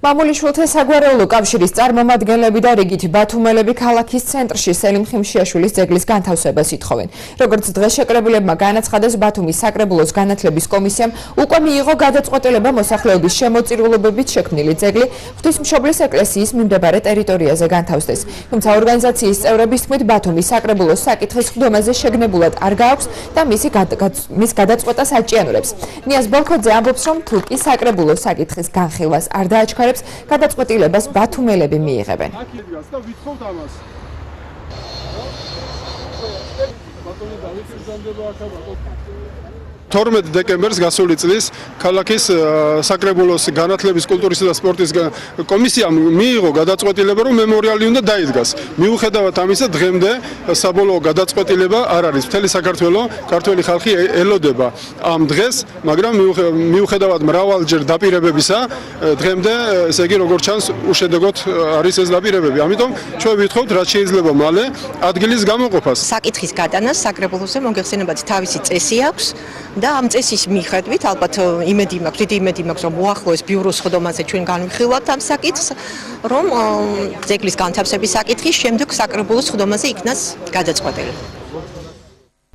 მამულიშვილთა საგვარეულო კავშირის წარმომადგენლები და რიგით ბათუმელები ქალაქის ცენტრში სელიმ ხიმშიაშვილის ძეგლის განთავსებას ითხოვენ. Როგორც დღეს შეკრებულებმა განაცხადეს, ბათუმის საკრებულოს განათლების კომისიამ უკვე მიიღო გადაწყვეტილება მოსახლეობის შემოწირულობებით შექმნილი ძეგლი ღვთისმშობლის ეკლესიის მიმდებარე ტერიტორიაზე განთავსდეს. Თუმცა ორგანიზაციის წევრების თქმით, ბათუმის საკრებულოს საკითხის ხდომაზე შეგნებულად არ გააქვს და მის გადაწყვეტას აჭიანურებს. ნიაზ ბოლქოძე ამბობს, რომ თუ კი საკრებულოს საკითხის განხილვას არ დააჩქარებს, გადაწყვეტილებას ბათუმელები მიიღებენ. 12 დეკემბერს გასული წლის ქალაქის საკრებულოს განათლების, კულტურისა და სპორტის კომისიამ მიიღო გადაწყვეტილება, რომ მემორიალი უნდა დაიდგას. მიუხედავად ამისა, დღემდე საბოლოო გადაწყვეტილება არ არის. მთელი საქართველო, ქართველი ხალხი ელოდება ამ დღეს, მაგრამ მიუხედავად მრავალჯერ დაპირებებისა, დღემდე, ესე იგი, როგორც ჩანს, უშედეგოდ არის ეს დაპირებები. ამიტომ ჩვენ ვითხოვთ, რაც შეიძლება მალე ადგილის გამოყოფას. საკითხის გადანას საკრებულოზე მოგეხსენებათ თავისი წესი აქვს. და ამ წესის მიხედვით ალბათ იმედი მაქვს, დიდი იმედი მაქვს, რომ უახლოეს ბიუროს ხდომაზე ჩვენ განვიხილავთ ამ საკითხს, რომ ძეგლის განთავსების საკითხის შემდეგ საკრებულოს ხდომაზე იქნას გადაწყვეტილი.